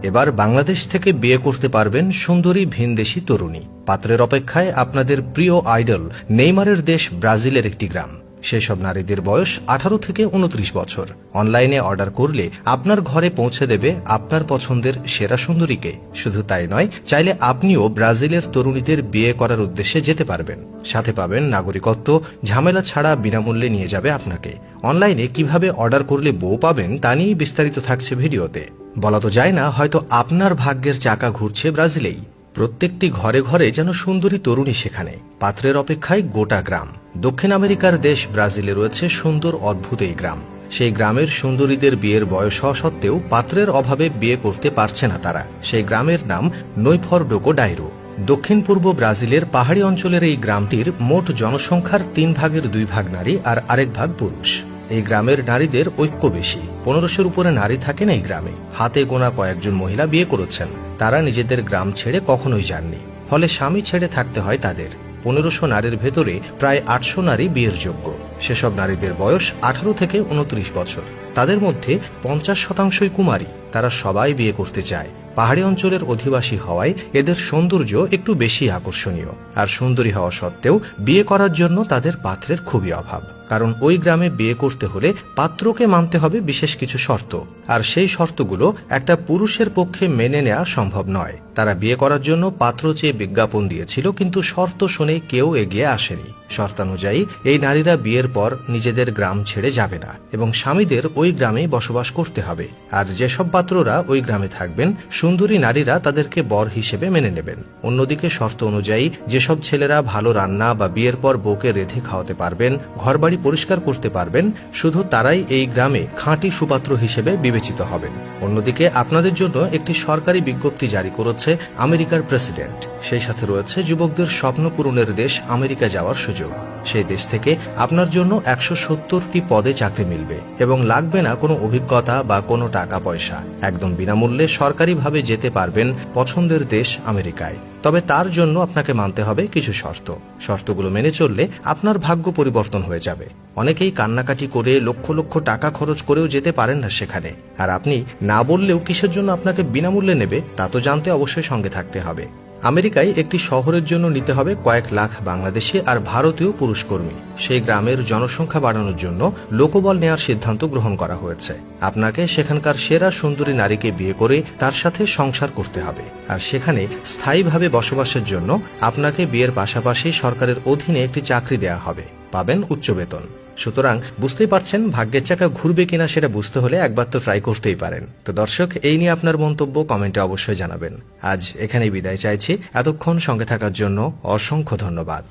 এবার বাংলাদেশ থেকে বিয়ে করতে পারবেন সুন্দরী ভিনদেশী তরুণী। পাত্রের অপেক্ষায় আপনাদের প্রিয় আইডল নেইমারের দেশ ব্রাজিলের একটি গ্রাম। সেসব নারীদের বয়স 18 থেকে 29 বছর। অনলাইনে অর্ডার করলে আপনার ঘরে পৌঁছে দেবে আপনার পছন্দের সেরা সুন্দরীকে। শুধু তাই নয়, চাইলে আপনিও ব্রাজিলের তরুণীদের বিয়ে করার উদ্দেশ্যে যেতে পারবেন। সাথে পাবেন নাগরিকত্ব, ঝামেলা ছাড়া বিনামূল্যে নিয়ে যাবে আপনাকে। অনলাইনে কিভাবে অর্ডার করলে বউ পাবেন তা নিয়ে বিস্তারিত থাকছে ভিডিওতে। বলা তো যায় না, হয়তো আপনার ভাগ্যের চাকা ঘুরছে ব্রাজিলেই। প্রত্যেকটি ঘরে ঘরে যেন সুন্দরী তরুণী সেখানে। পাত্রের অপেক্ষায় গোটা গ্রাম। দক্ষিণ আমেরিকার দেশ ব্রাজিলে রয়েছে সুন্দর অদ্ভুত এই গ্রাম। সেই গ্রামের সুন্দরীদের বিয়ের বয়স হওয়া সত্ত্বেও পাত্রের অভাবে বিয়ে করতে পারছে না তারা। সেই গ্রামের নাম নৈফরডোকো ডাইরো। দক্ষিণ পূর্ব ব্রাজিলের পাহাড়ি অঞ্চলের এই গ্রামটির মোট জনসংখ্যার 3 ভাগের 2 ভাগ নারী আর আরেক ভাগ পুরুষ। এই গ্রামের নারীদের ঐক্য বেশি। 1500-র উপরে নারী থাকেন এই গ্রামে। হাতে গোনা কয়েকজন মহিলা বিয়ে করেছেন। তারা নিজেদের গ্রাম ছেড়ে কখনোই যাননি, ফলে স্বামী ছেড়ে থাকতে হয় তাদের। 1500 নারীর ভেতরে প্রায় 800 নারী বিয়ের যোগ্য। সেসব নারীদের বয়স 18 থেকে 29 বছর। তাদের মধ্যে 50% কুমারী। তারা সবাই বিয়ে করতে চায়। পাহাড়ি অঞ্চলের অধিবাসী হওয়ায় এদের সৌন্দর্য একটু বেশি আকর্ষণীয়। আর সুন্দরী হওয়া সত্ত্বেও বিয়ে করার জন্য তাদের পাত্রের খুবই অভাব। কারণ ওই গ্রামে বিয়ে করতে হলে পাত্রকে মানতে হবে বিশেষ কিছু শর্ত, আর সেই শর্তগুলো একটা পুরুষের পক্ষে মেনে নেওয়া সম্ভব নয়। তারা বিয়ে করার জন্য পাত্র চেয়ে বিজ্ঞাপন দিয়েছিল, কিন্তু শর্ত শুনে কেউ এগিয়ে আসেনি। শর্তানুযায়ী এই নারীরা বিয়ের পর নিজেদের গ্রাম ছেড়ে যাবে না এবং স্বামীদের ওই গ্রামেই বসবাস করতে হবে। আর যেসব পাত্ররা ওই গ্রামে থাকবেন, সুন্দরী নারীরা তাদেরকে বর হিসেবে মেনে নেবেন। অন্যদিকে শর্ত অনুযায়ী যেসব ছেলেরা ভালো রান্না বা বিয়ের পর বউকে রেঁধে খাওয়াতে পারবেন, ঘরবাড়ি পরিষ্কার করতে পারবেন, শুধু তারাই এই গ্রামে খাঁটি সুপাত্র হিসেবে বিবেচিত হবেন। অন্যদিকে আপনাদের জন্য একটি সরকারি বিজ্ঞপ্তি জারি করেছে আমেরিকার প্রেসিডেন্ট। সেই সাথে রয়েছে যুবকদের স্বপ্ন পূরণের দেশ আমেরিকা যাওয়ার সুযোগ। সেই দেশ থেকে আপনার জন্য 170টি পদে চাকরি মিলবে এবং লাগবে না কোনো অভিজ্ঞতা বা কোনো টাকা পয়সা। একদম বিনামূল্যে সরকারিভাবে যেতে পারবেন পছন্দের দেশ আমেরিকায়। তবে তার জন্য আপনাকে মানতে হবে কিছু শর্ত। শর্তগুলো মেনে চললে আপনার ভাগ্য পরিবর্তন হয়ে যাবে। অনেকেই কান্নাকাটি করে লক্ষ লক্ষ টাকা খরচ করেও যেতে পারেন না সেখানে। আর আপনি না বললেও কিসের জন্য আপনাকে বিনামূল্যে নেবে তা তো জানতে অবশ্যই সঙ্গে থাকতে হবে। আমেরিকায় একটি শহরের জন্য নিতে হবে কয়েক লাখ বাংলাদেশি আর ভারতীয় পুরুষ কর্মী। সেই গ্রামের জনসংখ্যা বাড়ানোর জন্য লোকবল নেওয়ার সিদ্ধান্ত গ্রহণ করা হয়েছে। আপনাকে সেখানকার সেরা সুন্দরী নারীকে বিয়ে করে তার সাথে সংসার করতে হবে। আর সেখানে স্থায়ীভাবে বসবাসের জন্য আপনাকে বিয়ের পাশাপাশি সরকারের অধীনে একটি চাকরি দেওয়া হবে। পাবেন উচ্চ বেতন। সুতরাং বুঝতেই পারছেন, ভাগ্যের চাকা ঘুরবে কিনা সেটা বুঝতে হলে একবার তো ট্রাই করতেই পারেন। তো দর্শক, এই নিয়ে আপনার মন্তব্য কমেন্টে অবশ্যই জানাবেন। আজ এখানেই বিদায় চাইছি। এতক্ষণ সঙ্গে থাকার জন্য অসংখ্য ধন্যবাদ।